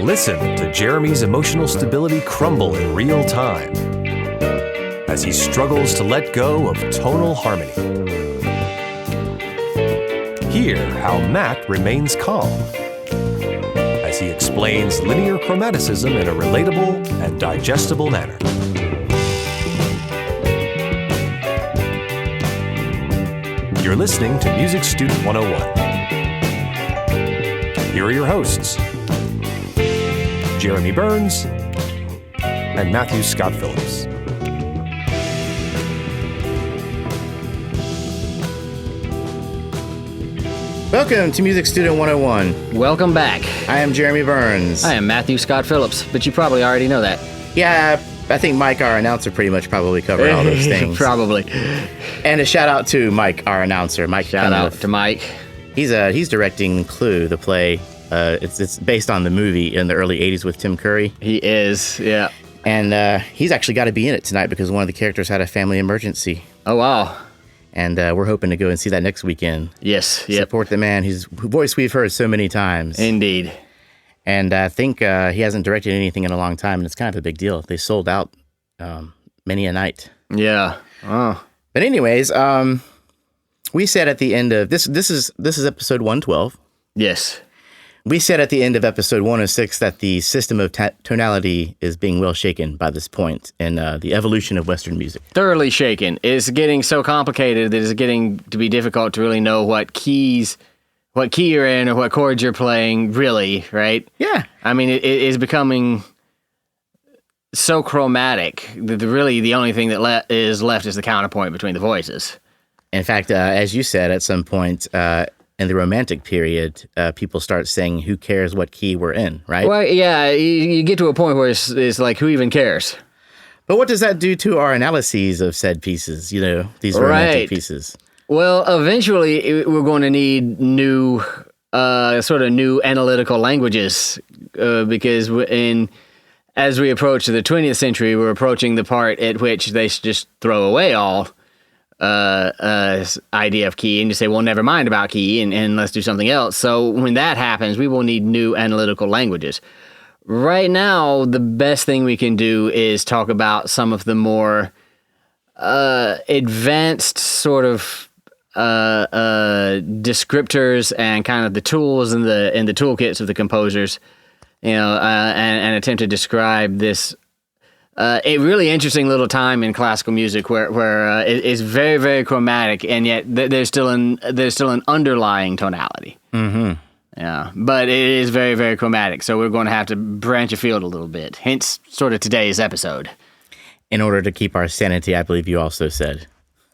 Listen to Jeremy's emotional stability crumble in real time as he struggles to let go of tonal harmony. Hear how Matt remains calm as he explains linear chromaticism in a relatable and digestible manner. You're listening to Music Student 101. Here are your hosts, Jeremy Burns and Matthew Scott Phillips. Welcome to Music Student 101. Welcome back. I am Jeremy Burns. I am Matthew Scott Phillips, but you probably already know that. Yeah, I think Mike, our announcer, pretty much probably covered all those things. Probably. And a shout out to Mike, our announcer. Mike, shout out to Mike. He's directing Clue, the play. It's based on the movie in the early 80s with Tim Curry. He is, yeah. And he's actually got to be in it tonight because one of the characters had a family emergency. Oh, wow. And we're hoping to go and see that next weekend. Yes, yep. Support the man whose voice we've heard so many times. Indeed. And I think he hasn't directed anything in a long time, and it's kind of a big deal. They sold out many a night. Yeah. Oh. But anyways, we said at the end of this is episode 112. Yes. We said at the end of episode 106 that the system of tonality is being well shaken by this point in the evolution of Western music. Thoroughly shaken. It's getting so complicated that it's getting to be difficult to really know what key you're in or what chords you're playing, really, right? Yeah. I mean, it is becoming so chromatic that really the only thing that is left is the counterpoint between the voices. In fact, as you said, at some point in the Romantic period, people start saying, who cares what key we're in, right? Well, yeah, you get to a point where it's like, who even cares? But what does that do to our analyses of said pieces, these romantic pieces? Well, eventually we're going to need new analytical languages because as we approach the 20th century, we're approaching the part at which they just throw away all idea of key and just say, well, never mind about key and let's do something else. So when that happens, we will need new analytical languages. Right now, the best thing we can do is talk about some of the more advanced sort of descriptors and kind of the tools and the toolkits of the composers, and attempt to describe this a really interesting little time in classical music where it is very, very chromatic, and yet there's still an underlying tonality. Mm-hmm. Yeah, but it is very, very chromatic, so we're going to have to branch afield a little bit, hence sort of today's episode. In order to keep our sanity, I believe you also said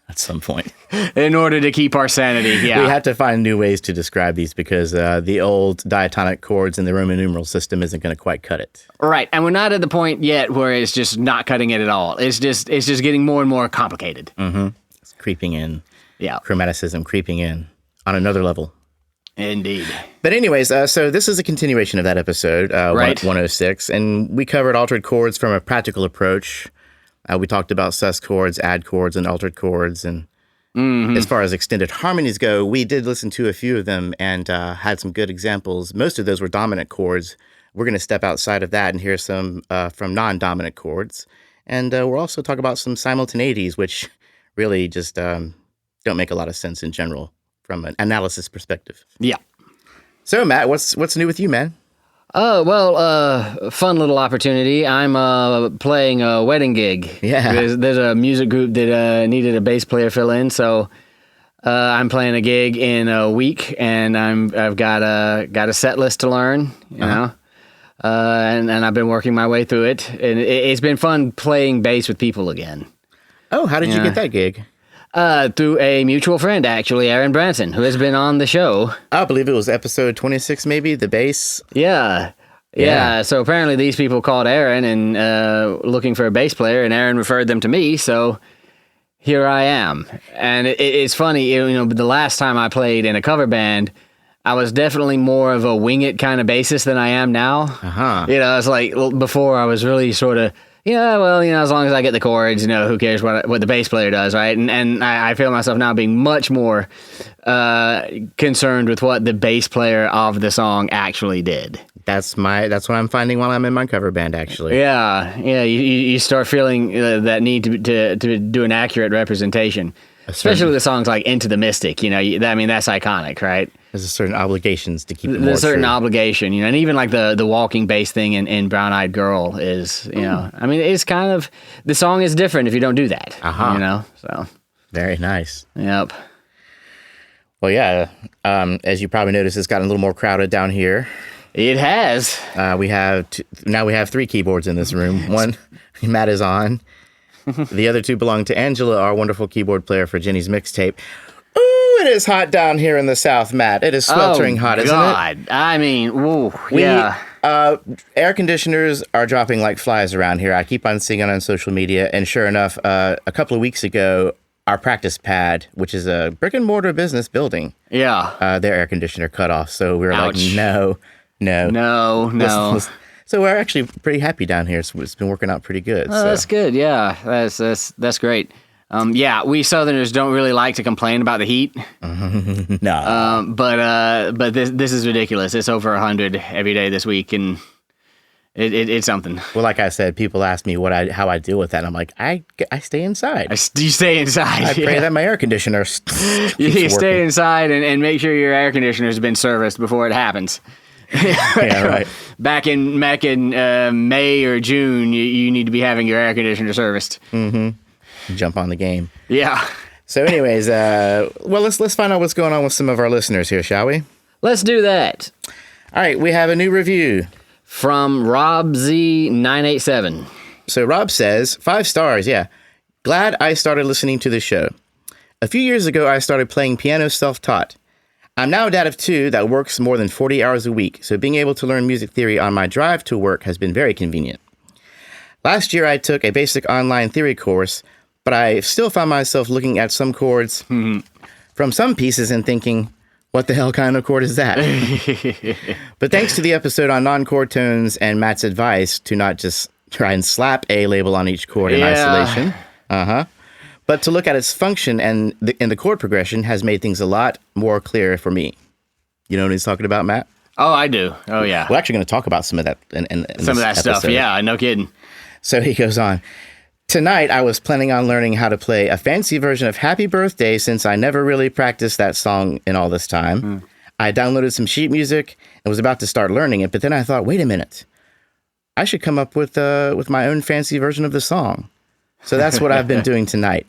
at some point. In order to keep our sanity, yeah. We have to find new ways to describe these because the old diatonic chords in the Roman numeral system isn't going to quite cut it. Right, and we're not at the point yet where it's just not cutting it at all. It's just getting more and more complicated. Mm-hmm. It's creeping in. Yeah. Chromaticism creeping in on another level. Indeed. But anyways, so this is a continuation of that episode, right. 106, and we covered altered chords from a practical approach. We talked about sus chords, add chords, and altered chords. And as far as extended harmonies go, we did listen to a few of them and had some good examples. Most of those were dominant chords. We're going to step outside of that and hear some from non-dominant chords. And we'll also talk about some simultaneities, which really just don't make a lot of sense in general from an analysis perspective. Yeah. So, Matt, what's new with you, man? Fun little opportunity. I'm playing a wedding gig. Yeah. There's a music group that needed a bass player fill in, so I'm playing a gig in a week, and I've got a set list to learn, you know, and I've been working my way through it, and it's been fun playing bass with people again. Oh, how did you get that gig? Through a mutual friend, actually, Aaron Branson, who has been on the show. I believe it was episode 26, maybe, the bass. Yeah. So apparently these people called Aaron and looking for a bass player, and Aaron referred them to me, so here I am. And it's funny, the last time I played in a cover band, I was definitely more of a wing it kind of bassist than I am now. Uh-huh. It's like before I was really sort of as long as I get the chords, who cares what the bass player does, right? And I feel myself now being much more concerned with what the bass player of the song actually did. That's what I'm finding while I'm in my cover band, actually. Yeah. You start feeling that need to do an accurate representation, especially with the songs like "Into the Mystic." You know, that's iconic, right? There's a certain obligations to keep it more There's a certain true. obligation, and even like the walking bass thing in "Brown Eyed Girl" is, it's kind of, the song is different if you don't do that. So Very nice. yep. Well, yeah. As you probably noticed, it's gotten a little more crowded down here. It has. We have 3 keyboards in this room. One, Matt is on. The other 2 belong to Angela, our wonderful keyboard player for Jenny's mixtape. Ooh, it is hot down here in the South, Matt. It is sweltering hot, isn't it? God. I mean, ooh, yeah. Air conditioners are dropping like flies around here. I keep on seeing it on social media, and sure enough, a couple of weeks ago, our practice pad, which is a brick and mortar business building, Yeah. their air conditioner cut off. So we were Ouch. like, no. No. So we're actually pretty happy down here. It's been working out pretty good. Oh, that's good. Yeah, that's great. We Southerners don't really like to complain about the heat. No. But this is ridiculous. It's over 100 every day this week, and it's something. Well, like I said, people ask me how I deal with that. And I'm like, I stay inside. You stay inside. I pray that my air conditioner You stay inside and make sure your air conditioner has been serviced before it happens. Yeah, right. Back in May or June, you need to be having your air conditioner serviced. Jump on the game. Yeah. So, anyways, let's find out what's going on with some of our listeners here, shall we? Let's do that. All right, we have a new review From Rob Z987. So Rob says, 5 stars, yeah. Glad I started listening to the show. A few years ago, I started playing piano self-taught. I'm now a dad of 2 that works more than 40 hours a week, so being able to learn music theory on my drive to work has been very convenient. Last year, I took a basic online theory course, but I still found myself looking at some chords from some pieces and thinking, what the hell kind of chord is that? But thanks to the episode on non-chord tones and Matt's advice to not just try and slap a label on each chord in isolation, but to look at its function and in the chord progression has made things a lot more clear for me. You know what he's talking about, Matt? Oh, I do. Oh, yeah. We're actually going to talk about some of that in Some of that this stuff. episode. Yeah, no kidding. So he goes on. Tonight, I was planning on learning how to play a fancy version of Happy Birthday since I never really practiced that song in all this time. I downloaded some sheet music and was about to start learning it, but then I thought, wait a minute. I should come up with my own fancy version of the song. So that's what I've been doing tonight.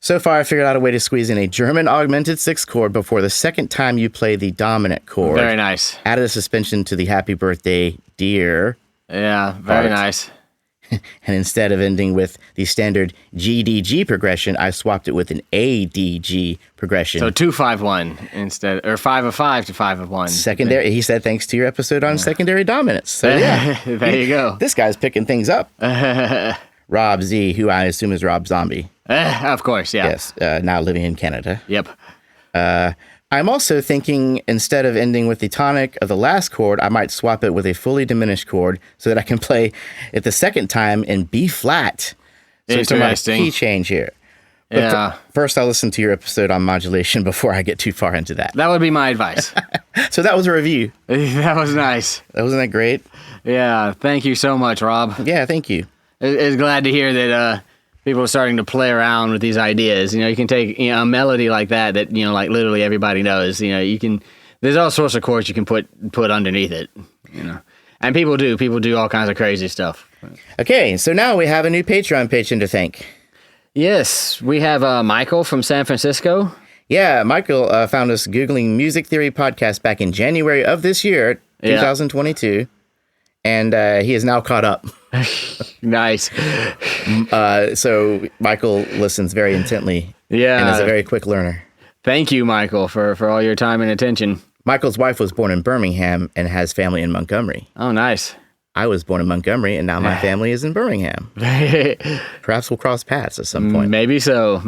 So far, I figured out a way to squeeze in a German augmented 6th chord before the second time you play the dominant chord. Very nice. Added a suspension to the Happy Birthday, Dear. Yeah, very part. nice. And instead of ending with the standard GDG progression, I swapped it with an ADG progression. So 2-5-1 instead, or 5 of 5 to 5 of 1. Secondary, he said, thanks to your episode on secondary dominance. So yeah, There you go. This guy's picking things up. Rob Z, who I assume is Rob Zombie. Of course, yeah. Yes, now living in Canada. Yep. I'm also thinking instead of ending with the tonic of the last chord, I might swap it with a fully diminished chord so that I can play it the second time in B flat. So it's a Interesting. key change here. But Yeah. first, I'll listen to your episode on modulation before I get too far into that. That would be my advice. So that was a review. That was nice. Wasn't that great? Yeah, thank you so much, Rob. Yeah, thank you. It's glad to hear that people are starting to play around with these ideas. You know, you can take a melody like that like literally everybody knows. You know, you can. There's all sorts of chords you can put underneath it. You know, and people do all kinds of crazy stuff. Okay, so now we have a new Patreon patron to thank. Yes, we have Michael from San Francisco. Yeah, Michael found us Googling Music Theory Podcast back in January of this year, 2022, and he is now caught up. Nice. So Michael listens very intently and is a very quick learner. Thank you, Michael, for all your time and attention. Michael's wife was born in Birmingham and has family in Montgomery. Oh, nice. I was born in Montgomery, and now my family is in Birmingham. Perhaps we'll cross paths at some point. Maybe so.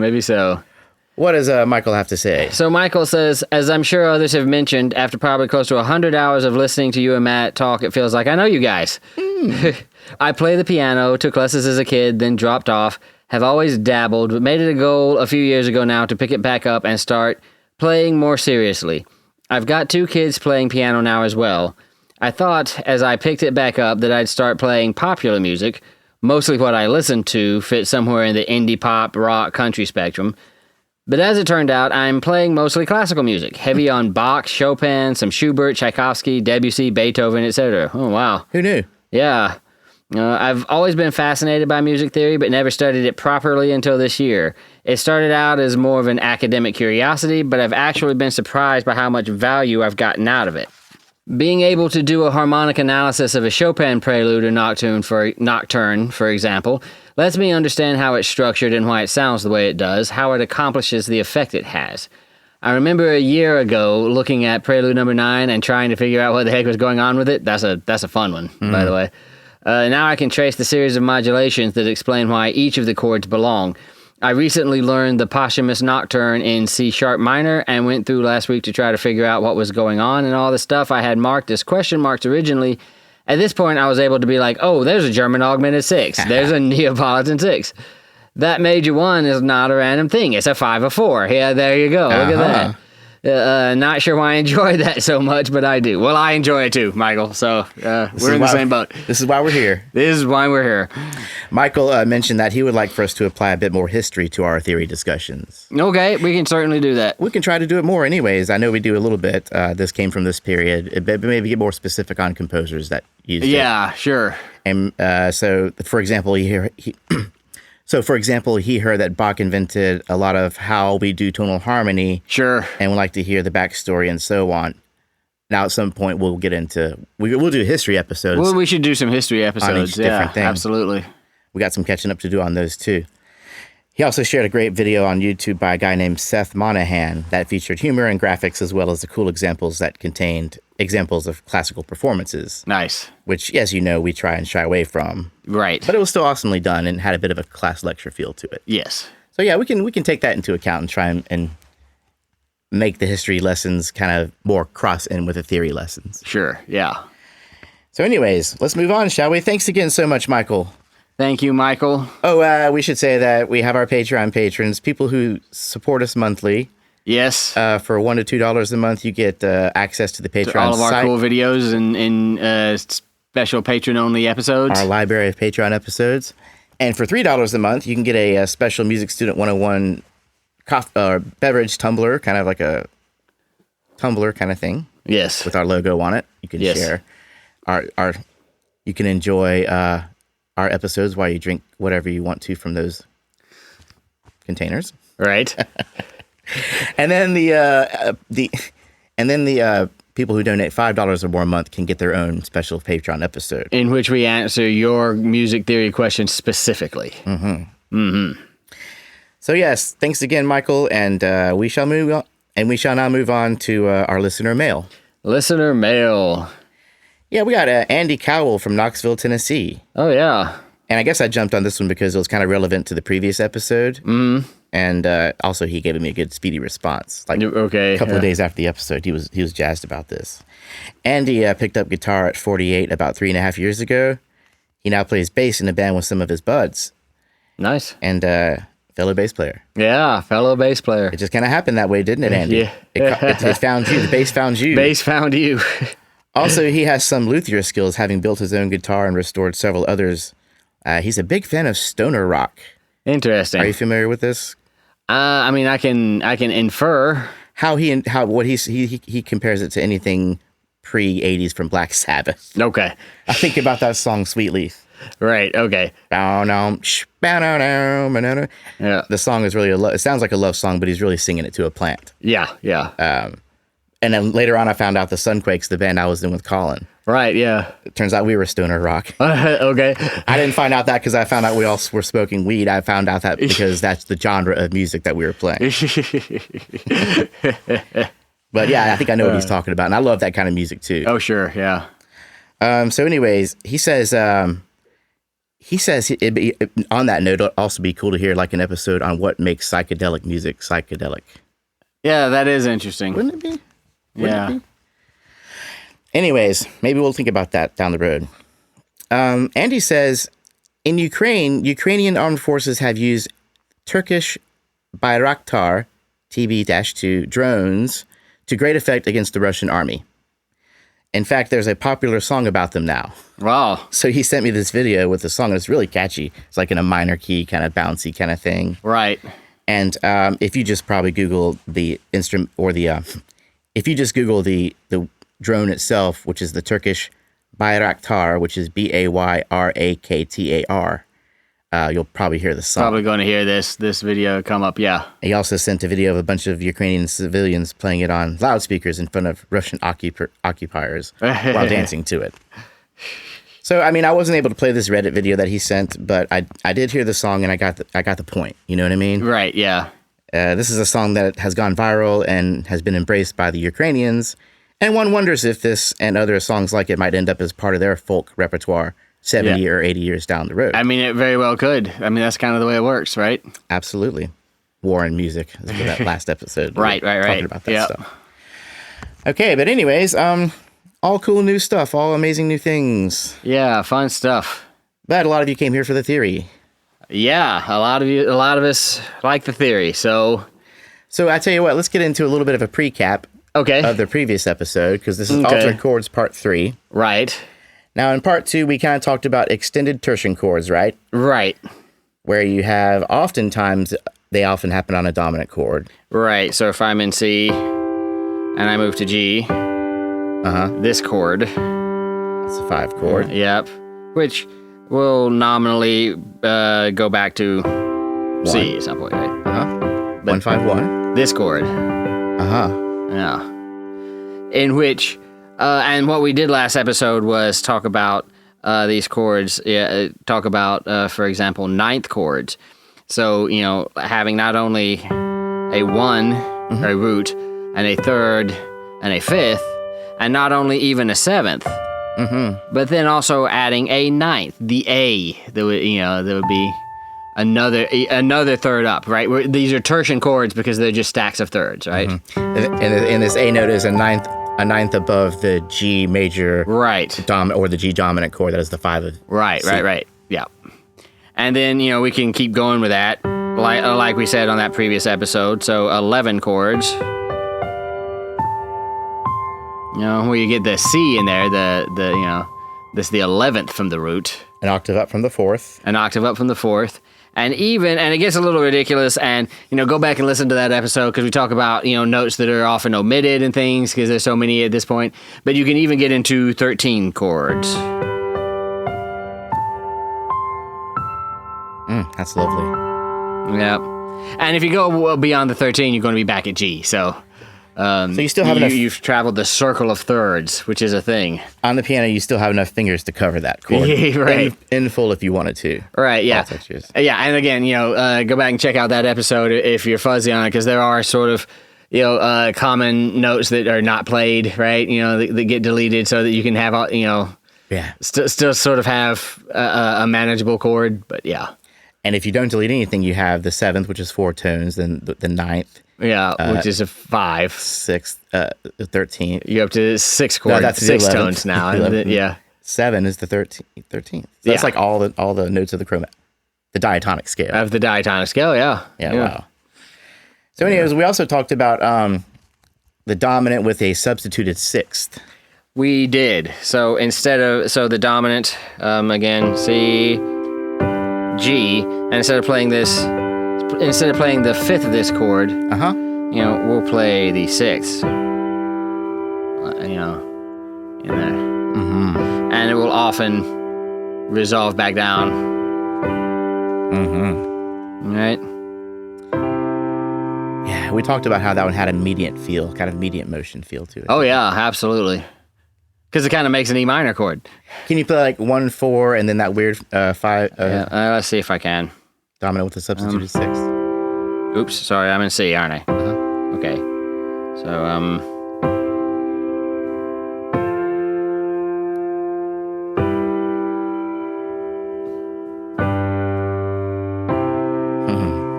What does Michael have to say? So Michael says, as I'm sure others have mentioned, after probably close to 100 hours of listening to you and Matt talk, it feels like I know you guys. I play the piano, took lessons as a kid, then dropped off, have always dabbled, but made it a goal a few years ago now to pick it back up and start playing more seriously. I've got 2 kids playing piano now as well. I thought, as I picked it back up, that I'd start playing popular music. Mostly what I listened to fit somewhere in the indie pop, rock, country spectrum. But as it turned out, I'm playing mostly classical music, heavy on Bach, Chopin, some Schubert, Tchaikovsky, Debussy, Beethoven, etc. Oh, wow. Who knew? Yeah. I've always been fascinated by music theory, but never studied it properly until this year. It started out as more of an academic curiosity, but I've actually been surprised by how much value I've gotten out of it. Being able to do a harmonic analysis of a Chopin prelude or nocturne, for example, lets me understand how it's structured and why it sounds the way it does, how it accomplishes the effect it has. I remember a year ago looking at Prelude Number 9 and trying to figure out what the heck was going on with it. That's a fun one, by the way. Now I can trace the series of modulations that explain why each of the chords belong. I recently learned the posthumous nocturne in C sharp minor and went through last week to try to figure out what was going on, and all the stuff I had marked as question marks originally. At this point, I was able to be like, oh, there's a German augmented 6. There's a Neapolitan 6. That major 1 is not a random thing. It's a 5 of 4. Yeah, there you go. Look at that. Not sure why I enjoy that so much, but I do. Well, I enjoy it too, Michael. So we're in the same boat. This is why we're here. This is why we're here. Michael mentioned that he would like for us to apply a bit more history to our theory discussions. Okay, we can certainly do that. We can try to do it more anyways. I know we do a little bit. This came from this period. But maybe get more specific on composers that used it. Yeah, sure. And so, for example, he heard that Bach invented a lot of how we do tonal harmony. Sure. And would like to hear the backstory and so on. Now, at some point, we'll get into... We'll do history episodes. Well, we should do some history episodes. On each different thing. Absolutely. We got some catching up to do on those, too. He also shared a great video on YouTube by a guy named Seth Monahan that featured humor and graphics as well as the cool examples that contained examples of classical performances. Nice. Which, as you know, we try and shy away from. Right. But it was still awesomely done and had a bit of a class lecture feel to it. Yes. So yeah, we can take that into account and try and make the history lessons kind of more cross in with the theory lessons. Sure, yeah. So anyways, let's move on, shall we? Thanks again so much, Michael. Thank you, Michael. Oh, we should say that we have our Patreon patrons, people who support us monthly. Yes. For $1 to $2 a month, you get access to the Patreon to all of our site. cool videos and special patron-only episodes. Our library of Patreon episodes. And for $3 a month, you can get a special Music Student 101 beverage tumbler, kind of like a tumbler kind of thing. Yes. With our logo on it. You can share you can enjoy our episodes while you drink whatever you want to from those containers. Right. And then the people who donate $5 or more a month can get their own special Patreon episode in which we answer your music theory questions specifically. Mm-hmm. Mm-hmm. So yes, thanks again, Michael, and we shall move on, and we shall now move on to our listener mail. Listener mail. Yeah, we got Andy Cowell from Knoxville, Tennessee. Oh yeah. And I guess I jumped on this one because it was kind of relevant to the previous episode. Mm-hmm. And also, he gave me a good, speedy response. Like a couple of days after the episode, he was jazzed about this. Andy picked up guitar at 48 about 3.5 years ago. He now plays bass in a band with some of his buds. Nice. And fellow bass player. Yeah, fellow bass player. It just kind of happened that way, didn't it, Andy? Yeah. It found you. The bass found you. Bass found you. Also, he has some luthier skills, having built his own guitar and restored several others. He's a big fan of stoner rock. Interesting. Are you familiar with this? I mean, I can infer what he compares it to anything pre-80s from Black Sabbath. Okay. I think about that song Sweet Leaf. Right. Okay. Yeah. The song is really it sounds like a love song, but he's really singing it to a plant. Yeah. Yeah. And then later on, I found out the Sunquakes, the band I was in with Colin. Right, yeah. It turns out we were stoner rock. Okay. I didn't find out that because I found out we all were smoking weed. I found out that because that's the genre of music that we were playing. But yeah, I think I know what he's talking about. And I love that kind of music too. Oh, sure, yeah. So anyways, he says on that note, it'd also be cool to hear like an episode on what makes psychedelic music psychedelic. Yeah, that is interesting. Wouldn't it be? Yeah. Anyways, maybe we'll think about that down the road. Andy says, in Ukrainian armed forces have used Turkish, TB-2 drones to great effect against the Russian army. In fact, there's a popular song about them now. Wow. So he sent me this video with the song, and it's really catchy. It's like in a minor key, kind of bouncy kind of thing. Right. And if you just probably Google the instrument, or if you just Google the drone itself, which is the Turkish Bayraktar, which is Bayraktar, you'll probably hear the song. Probably going to hear this video come up, yeah. He also sent a video of a bunch of Ukrainian civilians playing it on loudspeakers in front of Russian occupiers while dancing to it. So, I mean, I wasn't able to play this Reddit video that he sent, but I did hear the song, and I got the point. You know what I mean? Right, yeah. This is a song that has gone viral and has been embraced by the Ukrainians, and one wonders if this and other songs like it might end up as part of their folk repertoire 70 or 80 years down the road. I mean, it very well could. I mean, that's kind of the way it works, right? Absolutely. War and music is for that last episode. Right. Talking about that stuff. Okay, but anyways, all cool new stuff, all amazing new things. Yeah, fun stuff. But a lot of you came here for the theory. Yeah, a lot of us like the theory. So I tell you what, let's get into a little bit of a recap of the previous episode, because this is Altered Chords Part 3. Right. Now, in Part 2, we kind of talked about extended tertian chords, right? Right. Where you have, they often happen on a dominant chord. Right. So if I'm in C and I move to G, this chord. It's a 5 chord. Yep. Which will nominally go back to C at some point, right? 1, 5, 1. This chord. Yeah. In which, and what we did last episode was talk about these chords, talk about, for example, ninth chords. So, having not only a 1, a root, and a third, and a fifth, and not only even a 7th, but then also adding a 9th, the A, there would be another third up, right? These are tertian chords because they're just stacks of thirds, right? And this A note is a ninth above the G major, right? Or the G dominant chord that is the 5 of right, C. right, yeah. And then we can keep going with that, like we said on that previous episode. So 11 chords. Where you get the C in there, this the 11th from the root. An octave up from the 4th. And it gets a little ridiculous, and, go back and listen to that episode, because we talk about, notes that are often omitted and things, because there's so many at this point. But you can even get into 13 chords. That's lovely. Yeah. And if you go beyond the 13, you're going to be back at G, so you still have enough. You've traveled the circle of thirds, which is a thing. On the piano, you still have enough fingers to cover that chord, right? In full, if you wanted to. Right. Yeah. Yeah. And again, go back and check out that episode if you're fuzzy on it, because there are sort of, common notes that are not played, right? That get deleted, so that you can have, still sort of have a manageable chord. But yeah. And if you don't delete anything, you have the 7th, which is 4 tones, then the 9th. Yeah, which is a 5. 6th, 13th. You're up to 6 chords, that's 6 11th. tones now. 11th. 7 is the 13th. So that's like all the notes of the diatonic scale. Of the diatonic scale, yeah. Yeah, wow. So anyways, we also talked about the dominant with a substituted 6th. We did. So the dominant, again, C, G, and instead of playing the 5th of this chord, we'll play the 6th, in there. And it will often resolve back down. Right? Yeah, we talked about how that one had a mediant feel, kind of mediant motion feel to it. Oh, yeah, absolutely. Because it kind of makes an E minor chord. Can you play like 1, 4, and then that weird 5? Let's see if I can. Dominant with a substituted 6th. Oops, sorry, I'm in C, aren't I? Okay. So,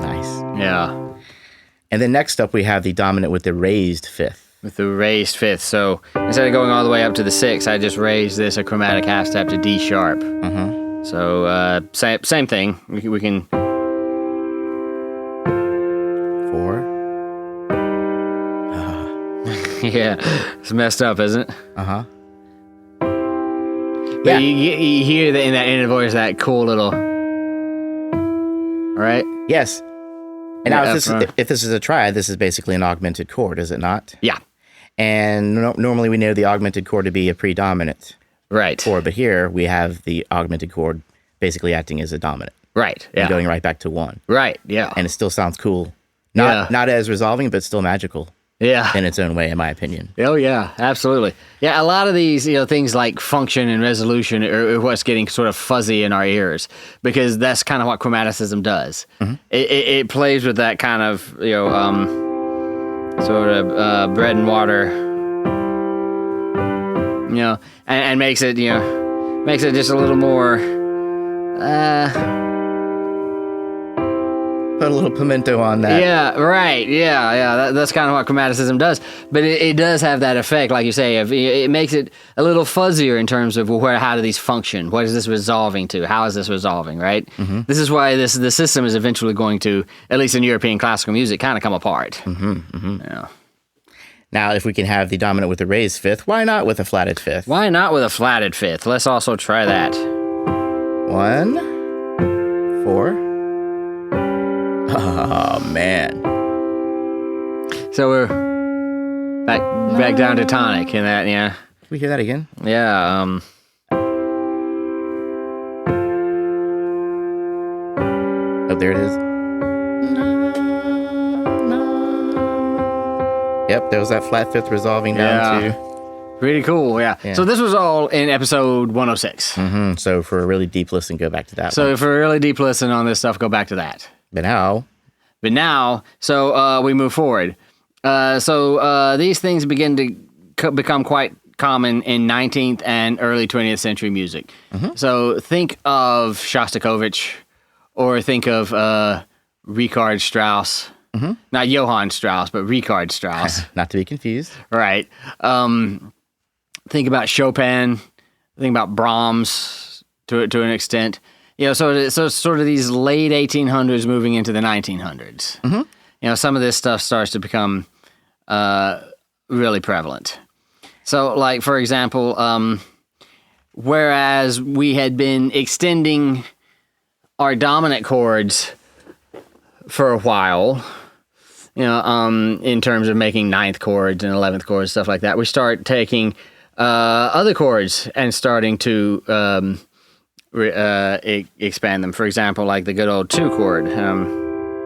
Nice. Yeah. And then next up, we have the dominant with the raised 5th. With the raised 5th. So instead of going all the way up to the 6th, I just raised this a chromatic half step to D sharp. So same thing. We can. 4. Yeah, it's messed up, isn't it? But you hear that in that inner voice, that cool little, right? Yes. And now, if this is a triad, this is basically an augmented chord, is it not? Yeah. And normally we know the augmented chord to be a predominant Right. chord, but here we have the augmented chord basically acting as a dominant. Right. Yeah. And going right back to 1. Right. Yeah. And it still sounds cool. Not as resolving, but still magical. Yeah. In its own way, in my opinion. Oh yeah, absolutely. Yeah, a lot of these, things like function and resolution are what's getting sort of fuzzy in our ears because that's kind of what chromaticism does. Mm-hmm. It plays with that kind of sort of bread and water, and makes it just a little more. Put a little pimento on that. Yeah, right. Yeah. That's kind of what chromaticism does. But it does have that effect, like you say, it makes it a little fuzzier in terms of how do these function? What is this resolving to? How is this resolving, right? Mm-hmm. This is why the system is eventually going to, at least in European classical music, kind of come apart. Mm-hmm, mm-hmm. Yeah. Now, if we can have the dominant with a raised fifth, why not with a flatted fifth? Why not with a flatted fifth? Let's also try that. 1, 4. Oh, man. So we're back down to tonic in that, yeah. Can we hear that again? Yeah. Oh, there it is. Yep, there was that flat fifth resolving down to... Pretty cool, yeah. So this was all in episode 106. Mm-hmm. So for a really deep listen, go back to that one. So for a really deep listen on this stuff, go back to that. But now, we move forward. So these things begin to become quite common in 19th and early 20th century music. Mm-hmm. So think of Shostakovich, or think of Richard Strauss. Mm-hmm. Not Johann Strauss, but Richard Strauss. Not to be confused. Right. Think about Chopin. Think about Brahms to an extent. So it's sort of these late 1800s moving into the 1900s. Mm-hmm. Some of this stuff starts to become really prevalent. So, like, for example, whereas we had been extending our dominant chords for a while, in terms of making 9th chords and 11th chords, stuff like that, we start taking other chords and starting to expand them. For example, like the good old 2 chord.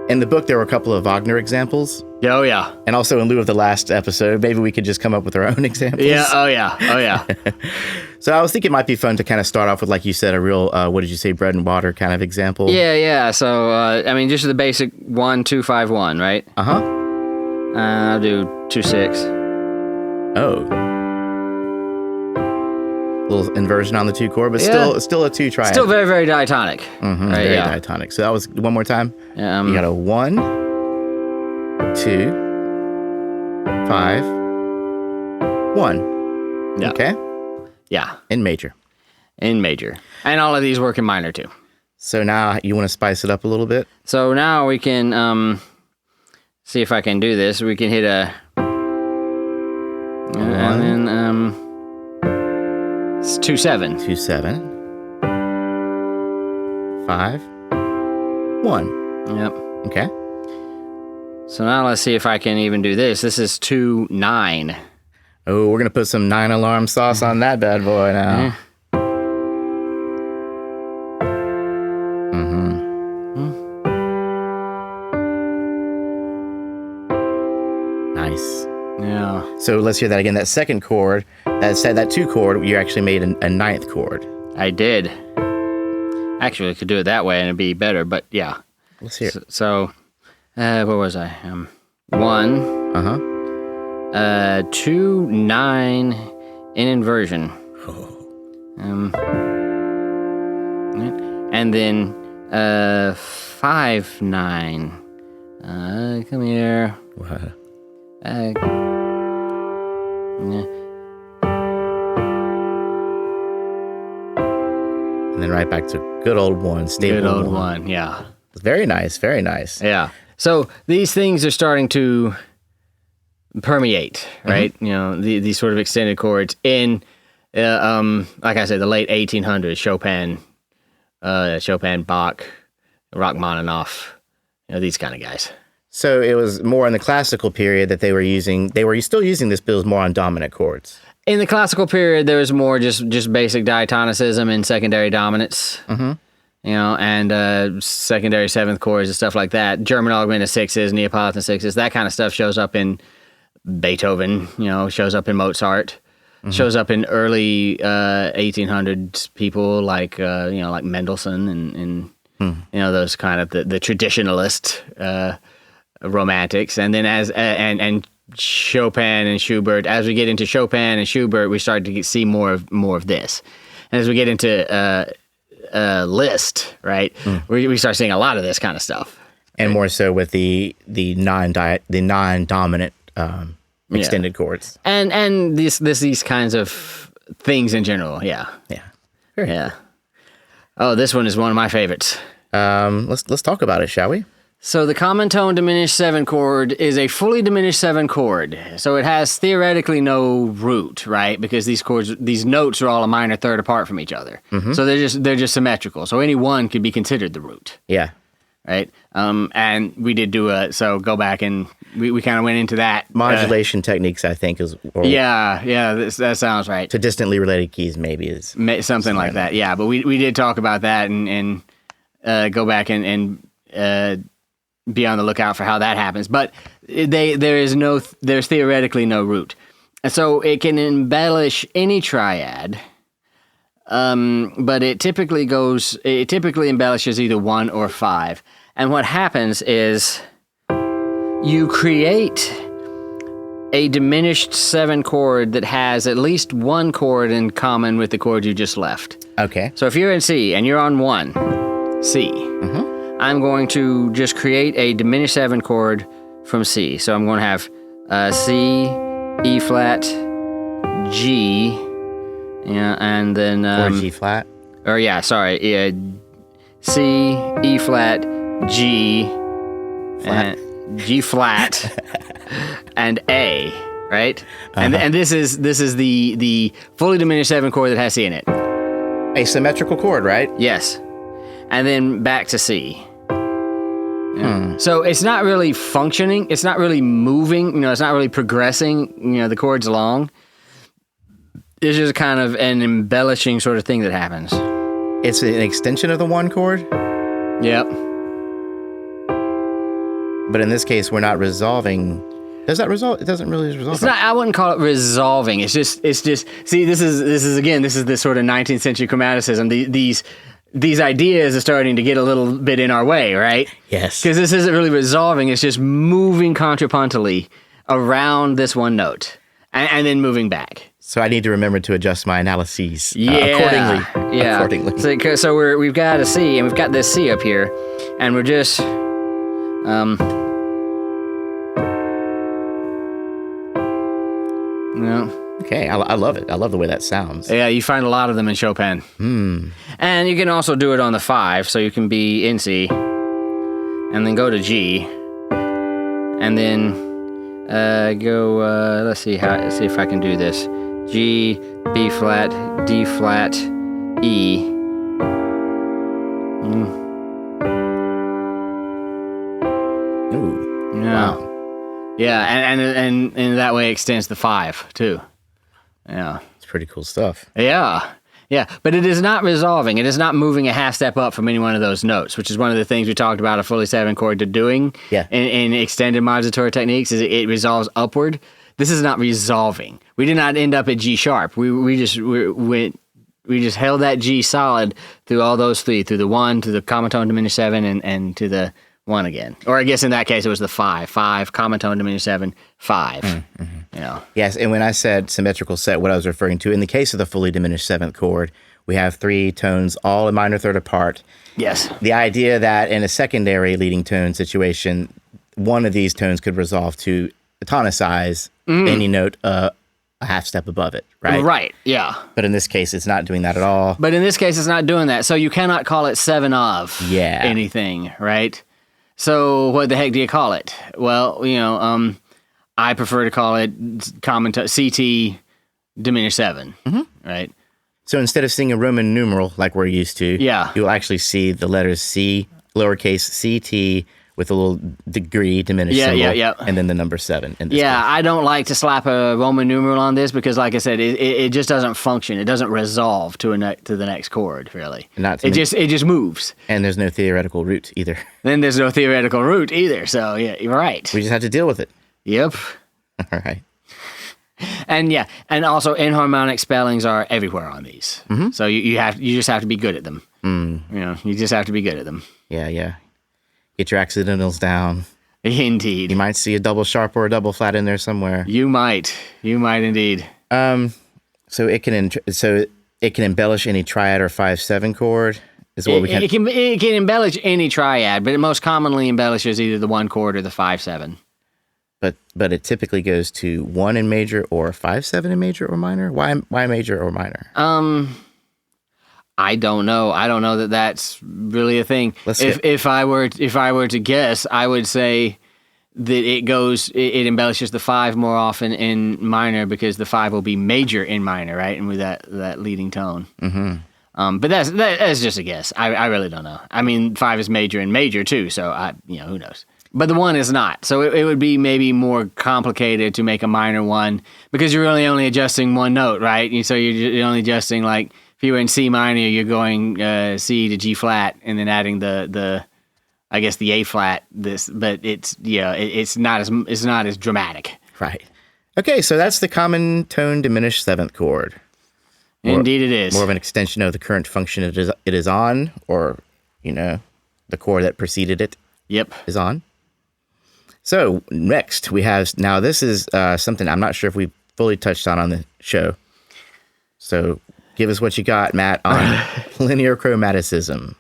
In the book, there were a couple of Wagner examples. Oh, yeah. And also, in lieu of the last episode, maybe we could just come up with our own examples. Yeah, oh, yeah. So I was thinking it might be fun to kind of start off with, like you said, a real, what did you say, bread and water kind of example. Yeah. So, just the basic 1, 2, 5, 1, right? Uh-huh. I'll do 2, 6. Oh. Little inversion on the 2 chord, but still a 2 triad. Still very, very diatonic. Mm-hmm, right, very diatonic. So that was one more time. You got a 1, 2, 5, 1. Yeah. Okay. Yeah. In major. And all of these work in minor too. So now you want to spice it up a little bit? So now we can see if I can do this. We can hit a and then it's 2, 7. 2, 7. 5, 1. Yep. Okay. So now let's see if I can even do this. This is 2, 9. Oh, we're going to put some 9 alarm sauce on that bad boy now. Nice. Yeah. So let's hear that again. That second chord, that 2 chord, you actually made a 9th chord. I did. Actually, I could do it that way and it'd be better, but yeah. Let's hear it. So where was I? 1. 2, 9 in inversion. And then 5, 9. Come here. What? Yeah. And then right back to good old 1, stable. Good old 1, yeah. Very nice, very nice. Yeah. So these things are starting to permeate, right? Mm-hmm. These sort of extended chords in Like I said, the late 1800s, Chopin, Bach, Rachmaninoff, these kind of guys. So it was more in the classical period that they were still using this, but it was more on dominant chords. In the classical period, there was more just basic diatonicism and secondary dominance, and secondary seventh chords and stuff like that. German augmented sixes, Neapolitan sixes, that kind of stuff shows up in Beethoven, shows up in Mozart, shows up in early 1800s people like Mendelssohn and those kind of the traditionalist romantics. And then and Chopin and Schubert, as we get into Chopin and Schubert, we start to see more of this. And as we get into Liszt, right, we start seeing a lot of this kind of stuff. And more so with the non-dominant extended chords. And these kinds of things in general, yeah. Oh, this one is one of my favorites. Let's talk about it, shall we? So the common tone diminished 7 chord is a fully diminished 7 chord. So it has theoretically no root, right? Because these notes are all a minor third apart from each other. So they're just symmetrical. So any one could be considered the root. Yeah. Right? And we did so go back and we kind of went into that. Modulation techniques, I think, is... that sounds right. To distantly related keys, maybe, is... Something like that, yeah. But we did talk about that and go back and be on the lookout for how that happens. But there's theoretically no root. And so it can embellish any triad, but it typically embellishes either 1 or 5. And what happens is you create a diminished 7 chord that has at least one chord in common with the chord you just left. Okay. So if you're in C and you're on 1, C, I'm going to just create a diminished 7 chord from C. So I'm going to have C, E flat, G, and then... or G flat? C, E flat, G, Flat. G flat, and A, right? And this is the fully diminished 7 chord that has C in it. A symmetrical chord, right? Yes. And then back to C. So it's not really functioning. It's not really moving. It's not really progressing, the chords along. It's just kind of an embellishing sort of thing that happens. It's an extension of the 1 chord? Yep. But in this case, we're not resolving. Does that resolve? It doesn't really resolve. It's not. I wouldn't call it resolving. It's just. See, this is this sort of 19th century chromaticism. These ideas are starting to get a little bit in our way, right? Yes. Because this isn't really resolving. It's just moving contrapuntally around this one note and then moving back. So I need to remember to adjust my analyses accordingly. Yeah. Accordingly. So we've got a C, and we've got this C up here, and we're just... Okay, I love it. I love the way that sounds. Yeah, you find a lot of them in Chopin. And you can also do it on the 5, so you can be in C, and then go to G, and then go. Let's see if I can do this. G, B flat, D flat, E. Ooh. Yeah. Wow. Yeah, and that way it extends to 5 too. Yeah. It's pretty cool stuff. Yeah. Yeah, but it is not resolving. It is not moving a half step up from any one of those notes, which is one of the things we talked about a fully 7 chord to doing in extended modulatory techniques, is it resolves upward. This is not resolving. We did not end up at G sharp. We just held that G solid through all those 3, through the 1, to the common tone diminished 7, and to the 1 again. Or I guess in that case it was the 5, common tone diminished 7, 5. Yes, and when I said symmetrical set, what I was referring to, in the case of the fully diminished 7th chord, we have 3 tones all a minor third apart. Yes. The idea that in a secondary leading tone situation, one of these tones could resolve to tonicize any note a half step above it, right? Right, yeah. But in this case, it's not doing that at all. But in this case, it's not doing that. So you cannot call it 7 of anything, right? So what the heck do you call it? Well, I prefer to call it common CT diminished 7, right? So instead of seeing a Roman numeral like we're used to, Yeah. you'll actually see the letters C, lowercase CT, with a little degree diminished symbol, and then the number 7. In this case. I don't like to slap a Roman numeral on this because, like I said, it just doesn't function. It doesn't resolve to the next chord, really. It just moves. And there's no theoretical root either. Then there's no theoretical root either. So yeah, you're right. We just have to deal with it. Yep. All right. And also enharmonic spellings are everywhere on these. So you just have to be good at them. You just have to be good at them. Yeah. Get your accidentals down. Indeed. You might see a double sharp or a double flat in there somewhere. You might indeed. So it can embellish any triad or 5/7 chord. Is what It can embellish any triad, but it most commonly embellishes either the 1 chord or the 5/7. But it typically goes to 1 in major or 5/7 in major or minor. Why major or minor? I don't know. I don't know that that's really a thing. If I were to guess, I would say that it embellishes the 5 more often in minor because the 5 will be major in minor, right? And with that leading tone. But that's just a guess. I really don't know. I mean, 5 is major in major too, so who knows. But the 1 is not. So it would be maybe more complicated to make a minor 1 because you're really only adjusting one note, right? So you're only adjusting, like, if you were in C minor, you're going C to G flat and then adding the I guess the A flat. But it's not as dramatic. Right. Okay, so that's the common tone diminished 7th chord. Indeed, it is more of an extension of the current function it is on, or the chord that preceded it. Yep, is on. So next we have, now this is something I'm not sure if we fully touched on the show. So give us what you got, Matt, on linear chromaticism.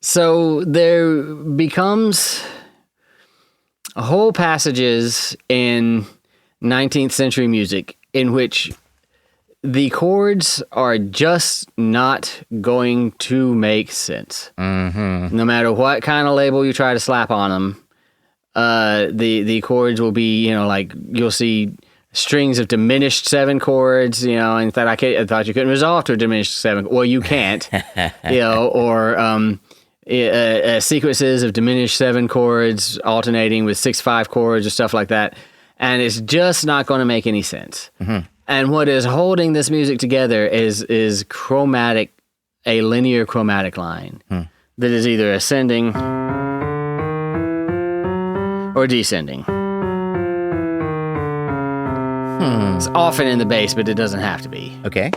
So there becomes whole passages in 19th century music in which the chords are just not going to make sense. No matter what kind of label you try to slap on them, the chords will be, like you'll see strings of diminished 7 chords, and I thought you couldn't resolve to a diminished 7. Well, you can't, or sequences of diminished 7 chords alternating with 6/5 chords or stuff like that, and it's just not going to make any sense. And what is holding this music together is a linear chromatic line that is either ascending or descending. It's often in the bass, but it doesn't have to be. Okay.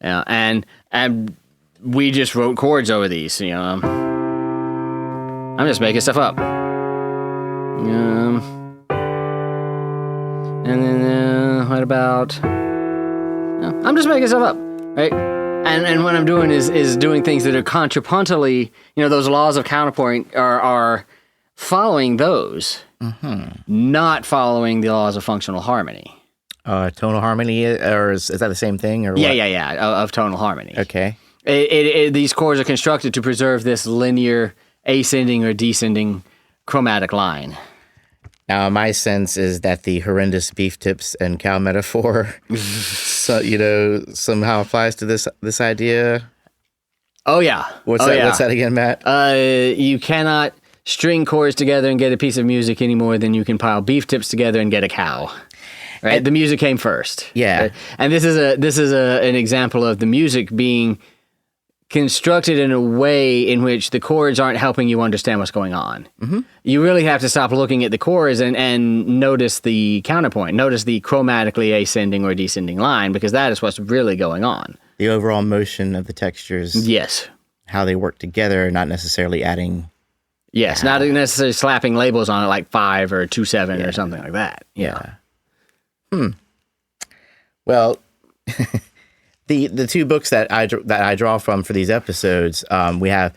And we just wrote chords over these. I'm just making stuff up. And then what about? I'm just making stuff up, right? And what I'm doing is doing things that are contrapuntally. Those laws of counterpoint are following those, not following the laws of functional harmony. Tonal harmony, or is that the same thing? Or what? Yeah, of tonal harmony. Okay. These chords are constructed to preserve this linear ascending or descending chromatic line. Now, my sense is that the horrendous beef tips and cow metaphor, somehow applies to this idea. Oh yeah. What's that again, Matt? You cannot string chords together and get a piece of music any more than you can pile beef tips together and get a cow. Right, the music came first. Yeah, right? And this is an example of the music being constructed in a way in which the chords aren't helping you understand what's going on. You really have to stop looking at the chords and notice the counterpoint, notice the chromatically ascending or descending line, because that is what's really going on. The overall motion of the textures. Yes. How they work together, not necessarily adding. Yes, not necessarily slapping labels on it like 5 or 2/7 or something like that. Yeah. Well, the two books that I draw from for these episodes, we have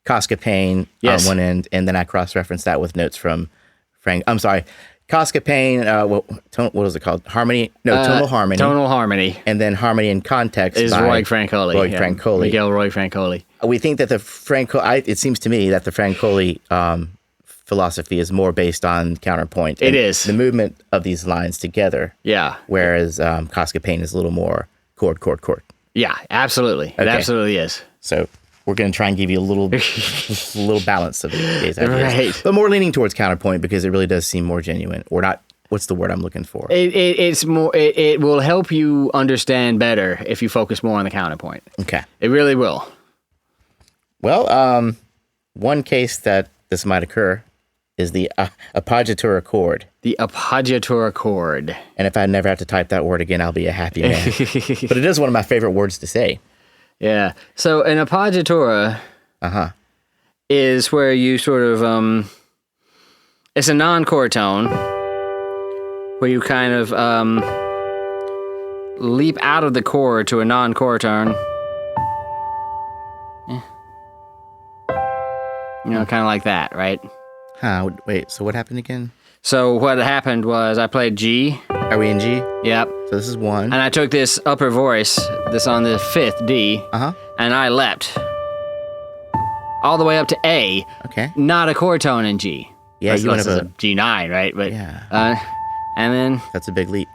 Casca Payne on one end, and then I cross-reference that with notes from Frank. I'm sorry, Casca Payne. What was it called? Harmony? No, Tonal Harmony. Tonal Harmony. And then Harmony in Context is by Roy Francoli. Miguel Roy Francoli. We think that it seems to me that the Francoli philosophy is more based on counterpoint. It is. The movement of these lines together. Yeah. Whereas Casca Pain is a little more chord, chord, chord. Yeah, absolutely. It absolutely is. So we're going to try and give you a little balance of these ideas. Right. But more leaning towards counterpoint because it really does seem more genuine. Or not, what's the word I'm looking for? It's more. It will help you understand better if you focus more on the counterpoint. Okay. It really will. Well, one case that this might occur is the Appogiatura Chord. The Appogiatura Chord. And if I never have to type that word again, I'll be a happy man. But it is one of my favorite words to say. Yeah. So an appoggiatura is where you sort of it's a non-chord tone where you kind of leap out of the chord to a non-chord tone. Yeah. You know, kind of like that, right? Wait, so what happened again? So what happened was I played G. Are we in G? Yep. So this is 1. And I took this upper voice, this on the 5th D, and I leapt all the way up to A. Okay. Not a chord tone in G. Yeah, you went up a G9, right? But yeah. And then that's a big leap.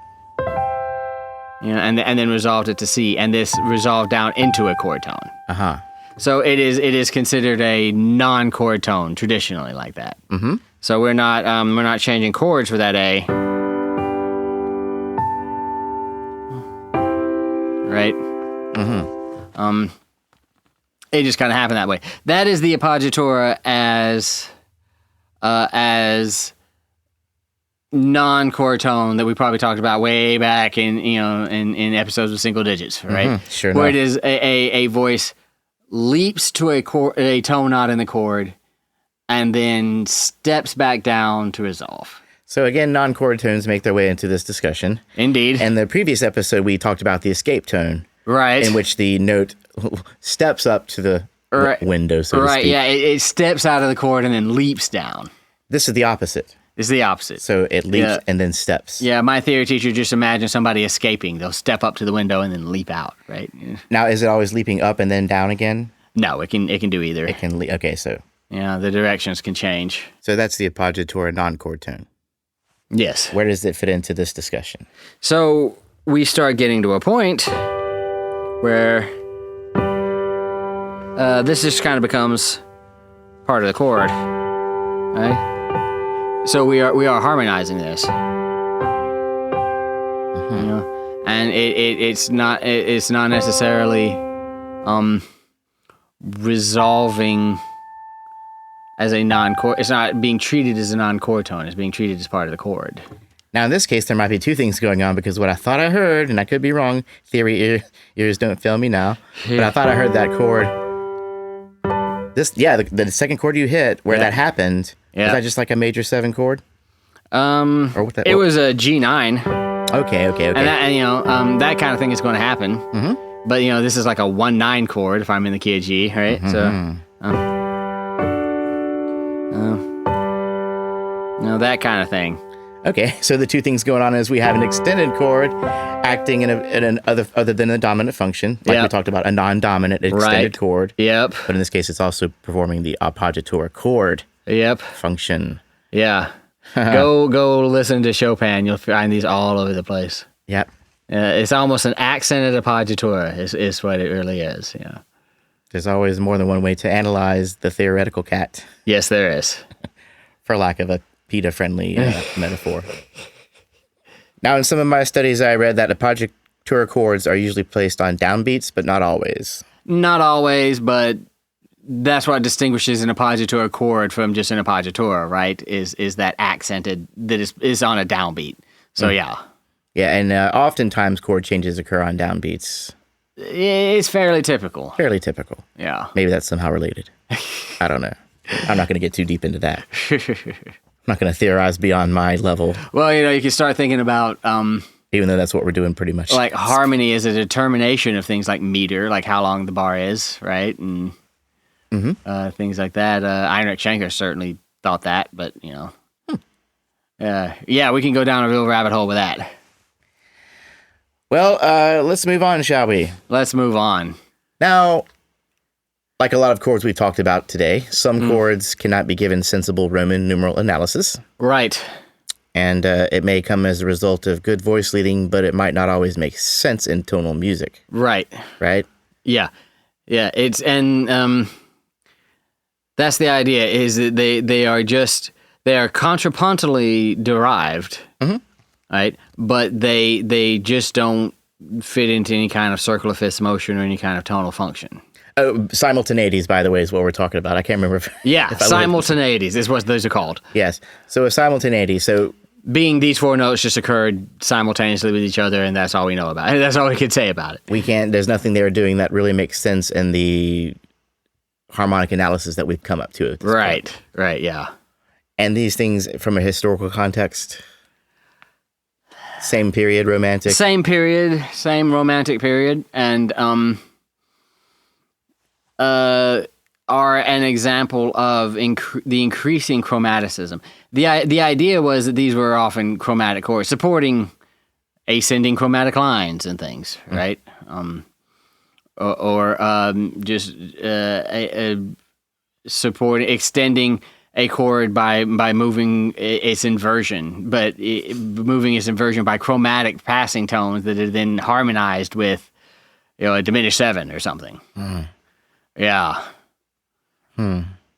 You know, and then resolved it to C, and this resolved down into a chord tone. So it is considered a non-chord tone traditionally like that. Mm-hmm. So we're not changing chords for that A. Right? Mm-hmm. It just kind of happened that way. That is the appoggiatura as non-chord tone that we probably talked about way back in episodes with single digits, right? Mm-hmm. Sure. Where it is a voice leaps to a tone not in the chord and then steps back down to resolve. So again, non-chord tones make their way into this discussion. Indeed. And the previous episode, we talked about the escape tone. Right. In which the note steps up to the window, so to speak. Right, yeah. It steps out of the chord and then leaps down. This is the opposite. It's the opposite. So it leaps and then steps. Yeah, my theory teacher just imagine somebody escaping. They'll step up to the window and then leap out, right? Now, is it always leaping up and then down again? No, it can do either. It can leap. Okay, so. Yeah, the directions can change. So that's the appoggiatura non-chord tone. Yes. Where does it fit into this discussion? So we start getting to a point where this just kind of becomes part of the chord, right? So we are harmonizing this, you know, and it's not necessarily resolving as a non-chord. It's not being treated as a non-chord tone. It's being treated as part of the chord. Now, in this case, there might be two things going on because what I thought I heard, and I could be wrong, theory ears don't fail me now, but I thought I heard that chord. The second chord you hit, where that happened, was that just like a major 7 chord? Or what it was a G9. Okay. And that kind of thing is going to happen. Mm-hmm. But this is like a 1-9 chord if I'm in the key of G, right? Mm-hmm. So, that kind of thing. Okay, so the two things going on is we have an extended chord acting in an other than a dominant function, like we talked about, a non-dominant extended chord. Yep. But in this case, it's also performing the Appogiatura Chord. Yep. Function. Yeah. Go listen to Chopin. You'll find these all over the place. Yep. It's almost an accented appoggiatura is what it really is. Yeah. There's always more than one way to analyze the theoretical cat. Yes, there is. For lack of a PETA-friendly metaphor. Now, in some of my studies, I read that Appogiatura chords are usually placed on downbeats, but not always. Not always, but that's what distinguishes an Appogiatura chord from just an appoggiatura, right? Is that accented that is on a downbeat. So yeah. Yeah, and oftentimes chord changes occur on downbeats. It's fairly typical. Fairly typical. Yeah. Maybe that's somehow related. I don't know. I'm not going to get too deep into that. I'm not going to theorize beyond my level. Well, you can start thinking about... even though that's what we're doing pretty much. Like harmony is a determination of things like meter, like how long the bar is, right? And things like that. Heinrich Schenker certainly thought that, but, yeah, we can go down a real rabbit hole with that. Well, let's move on, shall we? Let's move on. Now, like a lot of chords we've talked about today, some chords cannot be given sensible Roman numeral analysis. Right. And it may come as a result of good voice leading, but it might not always make sense in tonal music. Right. Right? Yeah. Yeah. That's the idea, is that they are contrapuntally derived, right? But they just don't fit into any kind of circle of fifths motion or any kind of tonal function. Oh, simultaneities, by the way, is what we're talking about. I can't remember. Simultaneities is what those are called. Yes. So a simultaneity. So being these four notes just occurred simultaneously with each other, and that's all we know about it. That's all we can say about it. There's nothing they're doing that really makes sense in the harmonic analysis that we've come up to. Right, yeah. And these things, from a historical context, same period, romantic? Same period, same romantic period, and are an example of the increasing chromaticism. The idea was that these were often chromatic chords, supporting ascending chromatic lines and things, right? Extending a chord by moving its inversion, but moving its inversion by chromatic passing tones that are then harmonized with, a diminished seven or something. Yeah.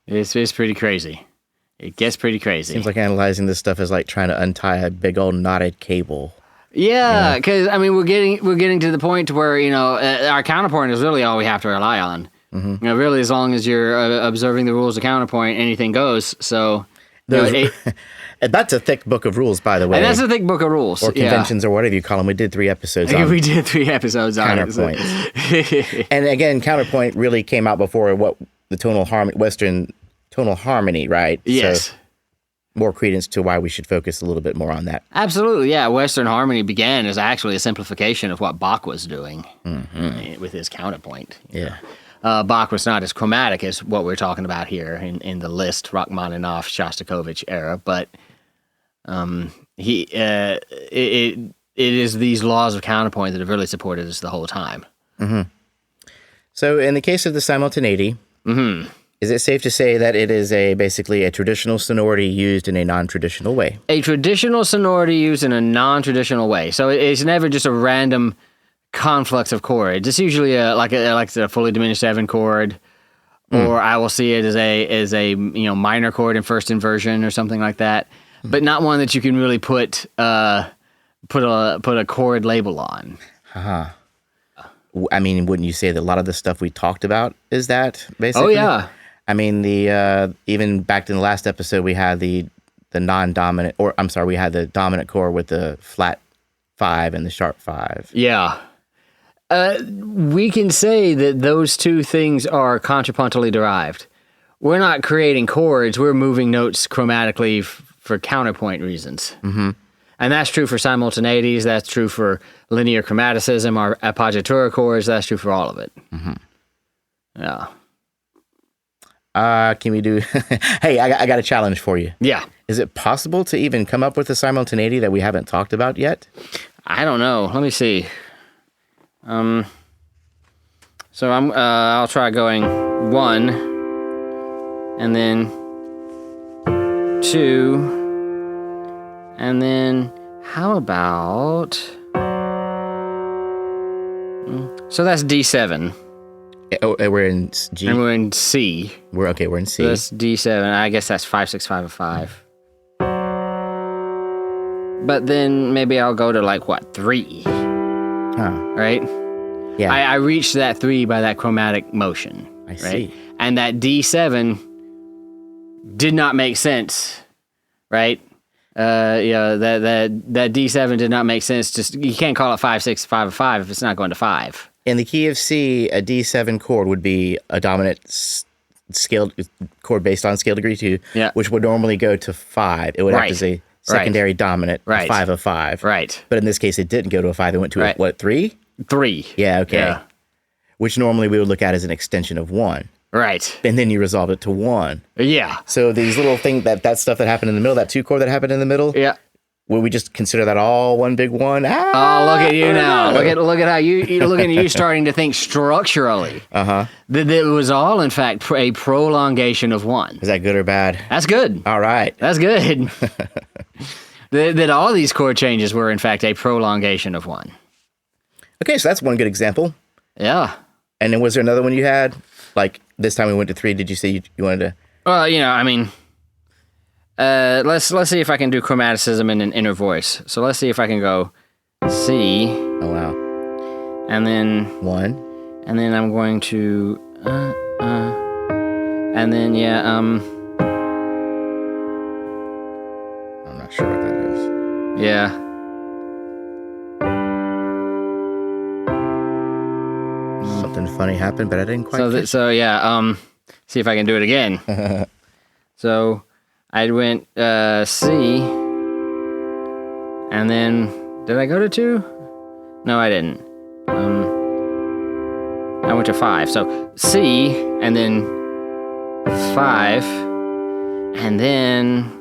It's pretty crazy. It gets pretty crazy. Seems like analyzing this stuff is like trying to untie a big old knotted cable. Yeah, because we're getting to the point to where our counterpoint is really all we have to rely on. Really, as long as you're observing the rules of counterpoint, anything goes. So that's a thick book of rules, by the way. And that's a thick book of rules, or conventions, or whatever you call them. We did 3 episodes. We did 3 episodes on counterpoint. And again, counterpoint really came out before what the Western tonal harmony, right? Yes. So, more credence to why we should focus a little bit more on that. Absolutely, yeah. Western harmony began as actually a simplification of what Bach was doing with his counterpoint. Yeah. Bach was not as chromatic as what we're talking about here in the Liszt, Rachmaninoff, Shostakovich era, but it is these laws of counterpoint that have really supported us the whole time. So in the case of the simultaneity, is it safe to say that it is basically a traditional sonority used in a non-traditional way? A traditional sonority used in a non-traditional way. So it's never just a random conflux of chords. It's usually like a fully diminished 7 chord, or I will see it as a minor chord in first inversion or something like that, but not one that you can really put a chord label on. I mean, wouldn't you say that a lot of the stuff we talked about is that, basically? Oh, yeah. I mean, even back in the last episode, we had the non-dominant, we had the dominant chord with the flat 5 and the sharp 5. Yeah. We can say that those two things are contrapuntally derived. We're not creating chords, we're moving notes chromatically for counterpoint reasons. And that's true for simultaneities, that's true for linear chromaticism, our Appogiatura chords, that's true for all of it. Yeah. Can we do... Hey, I got a challenge for you. Yeah. Is it possible to even come up with a simultaneity that we haven't talked about yet? I don't know. Let me see. So I'll try going 1, and then 2, and then how about... So that's D7. We're in G. And we're in C. We're in C. So that's D7. I guess that's 5, 6, 5, and 5. But then maybe I'll go to 3. Right? Yeah. I reached that 3 by that chromatic motion. I see. And that D7 did not make sense, right? That D7 did not make sense. You can't call it 5, 6, 5, and 5 if it's not going to 5. In the key of C, a D7 chord would be a dominant scaled chord based on scale degree 2, which would normally go to 5. It would have to say secondary dominant, 5 of 5. Right. But in this case, it didn't go to a 5. It went to a 3? 3. Yeah, okay. Yeah. Which normally we would look at as an extension of 1. Right. And then you resolved it to 1. Yeah. So these little things, that stuff that happened in the middle, that 2 chord that happened in the middle, would we just consider that all one big one? Oh, look at you now. Look at how you're looking at you starting to think structurally. Uh-huh. That it was all, in fact, a prolongation of one. Is that good or bad? That's good. All right. That's good. that all these chord changes were, in fact, a prolongation of one. Okay, so that's one good example. Yeah. And then was there another one you had? Like this time we went to 3. Did you say you wanted to? Well, I mean, let's see if I can do chromaticism in an inner voice. So let's see if I can go C. Oh wow. And then 1. And then I'm going to and then I'm not sure what that is. yeah. Something funny happened, but I didn't quite. See if I can do it again. So I went C, and then did I go to 2? No, I didn't. I went to 5. So C, and then 5, and then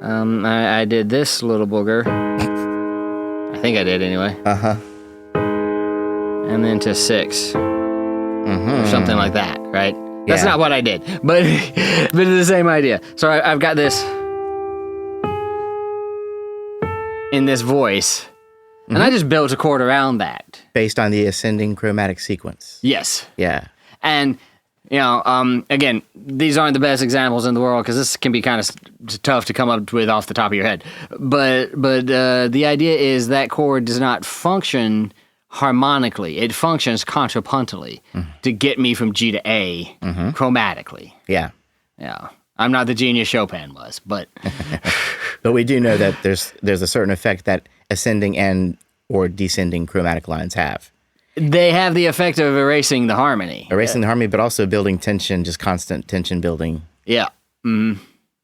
I did this little booger. I think I did anyway. And then to 6. Or something like that, right? That's not what I did, but it's the same idea. So I've got this in this voice, and I just built a chord around that. Based on the ascending chromatic sequence. Yes. Yeah. And, again, these aren't the best examples in the world because this can be kind of tough to come up with off the top of your head. But the idea is that chord does not function harmonically. It functions contrapuntally to get me from G to A chromatically. Yeah. Yeah. I'm not the genius Chopin was, but but we do know that there's a certain effect that ascending and or descending chromatic lines have. They have the effect of erasing the harmony. Erasing the harmony, but also building tension, just constant tension building. Yeah.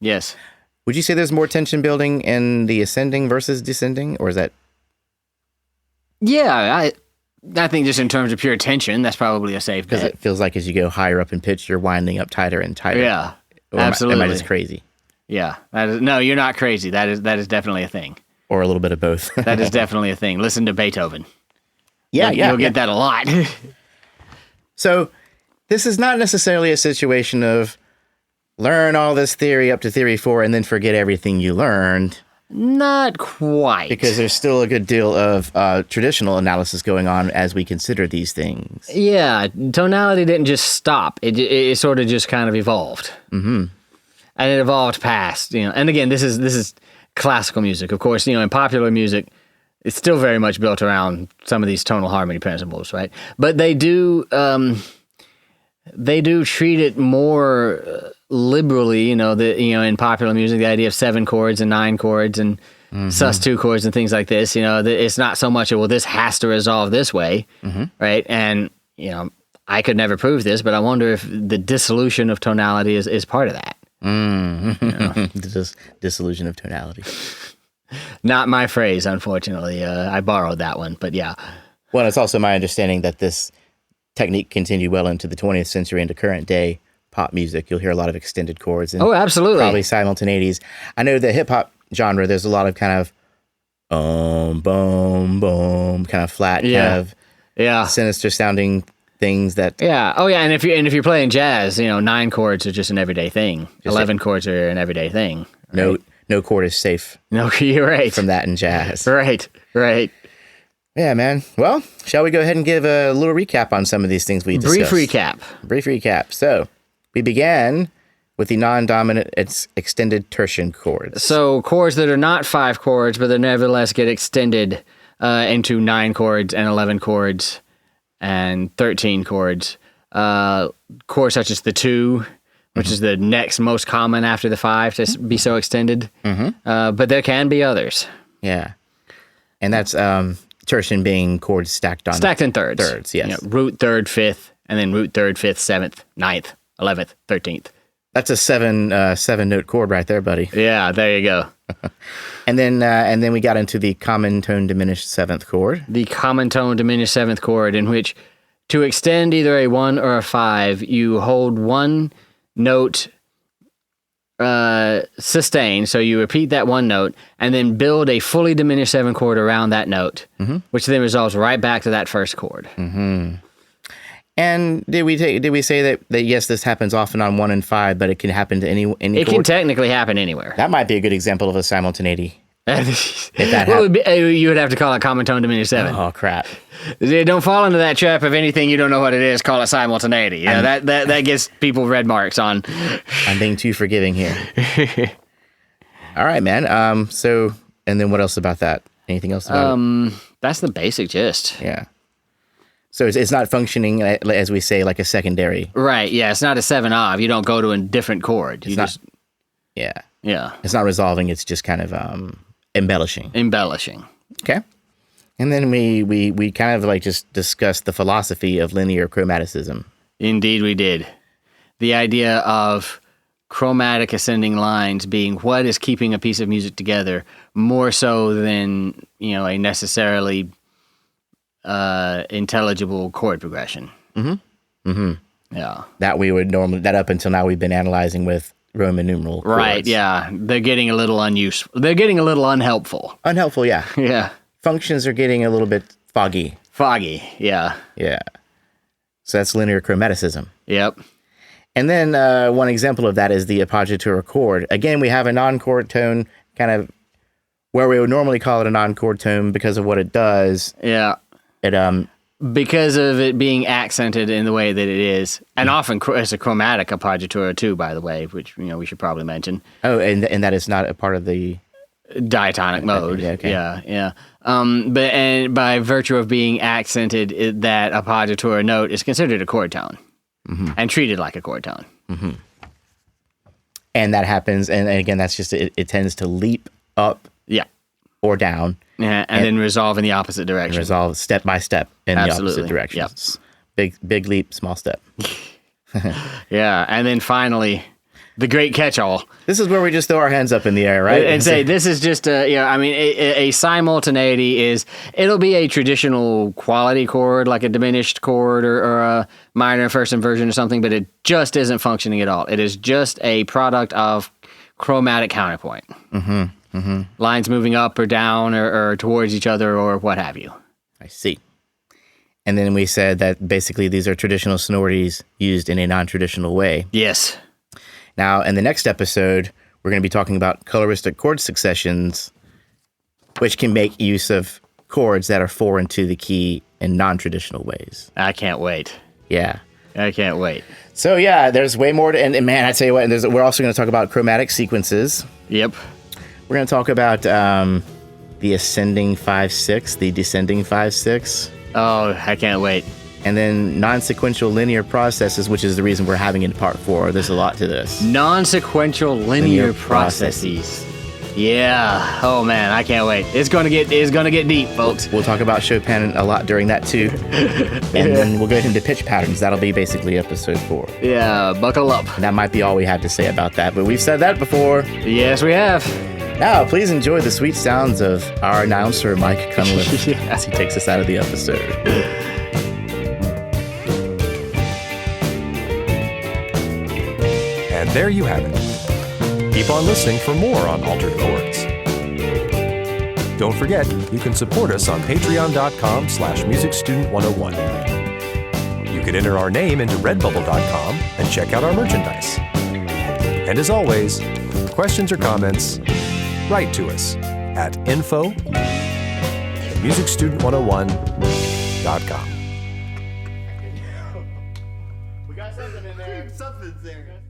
Yes. Would you say there's more tension building in the ascending versus descending, or is that? Yeah, I think just in terms of pure tension, that's probably a safe bet. Because it feels like as you go higher up in pitch, you're winding up tighter and tighter. Yeah, or absolutely. Am I just crazy? Yeah, no, you're not crazy. That is definitely a thing. Or a little bit of both. That is definitely a thing. Listen to Beethoven. You'll get that a lot. So this is not necessarily a situation of learn all this theory up to theory 4 and then forget everything you learned. Not quite. Because there's still a good deal of traditional analysis going on as we consider these things. Yeah, tonality didn't just stop. It sort of just kind of evolved. Mm-hmm. And it evolved past, And again, this is classical music. Of course, in popular music, it's still very much built around some of these tonal harmony principles, right? But they do treat it more liberally, in popular music, the idea of 7 chords and 9 chords and sus2 chords and things like this. It's not so much, this has to resolve this way, right? And I could never prove this, but I wonder if the dissolution of tonality is part of that. Dissolution of tonality. Not my phrase, unfortunately. I borrowed that one, but yeah. Well, it's also my understanding that this technique continued well into the 20th century, into current day pop music. You'll hear a lot of extended chords. And absolutely. Probably simultaneities. I know the hip hop genre, there's a lot of kind of boom, boom, kind of flat, kind of sinister sounding things that. Yeah. Oh, yeah. And if you're playing jazz, 9 chords are just an everyday thing. 11 chords are an everyday thing. Right? No chord is safe. No, you're right. From that in jazz. Right. Yeah, man. Well, shall we go ahead and give a little recap on some of these things we discussed? Brief recap. So, we began with the non-dominant extended tertian chords. So, chords that are not 5 chords, but that nevertheless get extended into 9 chords and 11 chords and 13 chords. Chords such as the 2, which is the next most common after the 5 to be so extended. But there can be others. Yeah. And that's tertian being chords stacked in thirds. Thirds, yes. Root, 3rd, 5th, and then root, 3rd, 5th, 7th, 9th, 11th, 13th. That's a 7-note chord right there, buddy. Yeah, there you go. And then we got into the common tone diminished 7th chord. The common tone diminished 7th chord, in which to extend either a 1 or a 5, you hold one note sustain, so you repeat that one note, and then build a fully diminished 7 chord around that note, which then resolves right back to that first chord. And did we say that yes, this happens often on 1 and 5, but it can happen to any It chord? can technically happen anywhere. That might be a good example of a simultaneity. If that you would have to call it common tone diminished 7. Oh crap! Don't fall into that trap of anything you don't know what it is. Call it simultaneity. Yeah, that gets people red marks on. I'm being too forgiving here. All right, man. So, and then what else about that? Anything else about it? That's the basic gist. Yeah. So it's not functioning, as we say, like a secondary. Right. Yeah. It's not a 7 off. You don't go to a different chord. Yeah. Yeah. It's not resolving. It's just kind of embellishing. Okay. And then we kind of like just discussed the philosophy of linear chromaticism. Indeed, we did. The idea of chromatic ascending lines being what is keeping a piece of music together more so than, a necessarily intelligible chord progression. Yeah. That up until now we've been analyzing with Roman numeral chords. Right, yeah. They're getting a little unuseful. They're getting a little unhelpful. Unhelpful, yeah. Yeah. Functions are getting a little bit foggy. Foggy, yeah. Yeah. So that's linear chromaticism. Yep. And then one example of that is the Appogiatura Chord. Again, we have a non-chord tone, kind of where we would normally call it a non-chord tone because of what it does. Yeah. It because of it being accented in the way that it is, and often it's a chromatic Appogiatura too, by the way, which we should probably mention. Oh, and that is not a part of the diatonic mode. Okay. Yeah. But by virtue of being accented, that Appogiatura note is considered a chord tone and treated like a chord tone. And that happens, and again, that's just it tends to leap up, or down. Yeah, and then resolve in the opposite direction. Resolve step by step in the opposite direction. Yep. Big leap, small step. Yeah, and then finally, the great catch-all. This is where we just throw our hands up in the air, right? And say, this is just a simultaneity it'll be a traditional quality chord, like a diminished chord or a minor first inversion or something, but it just isn't functioning at all. It is just a product of chromatic counterpoint. Lines moving up or down or towards each other or what have you. I see. And then we said that basically these are traditional sonorities used in a non-traditional way. Yes. Now, in the next episode, we're going to be talking about coloristic chord successions, which can make use of chords that are foreign to the key in non-traditional ways. I can't wait. Yeah. I can't wait. So, yeah, there's way more to... And man, I tell you what, we're also going to talk about chromatic sequences. Yep. We're going to talk about the ascending 5/6, the descending 5/6. Oh, I can't wait. And then non-sequential linear processes, which is the reason we're having it in part 4. There's a lot to this. Non-sequential linear processes. Yeah. Oh man, I can't wait. It's gonna get deep, folks. We'll talk about Chopin a lot during that too. And then we'll go into pitch patterns. That'll be basically episode 4. Yeah, buckle up. And that might be all we have to say about that, but we've said that before. Yes, we have. Now, please enjoy the sweet sounds of our announcer, Mike Cunliffe, as he takes us out of the episode. And there you have it. Keep on listening for more on Altered Chords. Don't forget, you can support us on patreon.com/musicstudent101. You can enter our name into redbubble.com and check out our merchandise. And as always, questions or comments, write to us at info@musicstudent101.com. We got something in there. Something's there.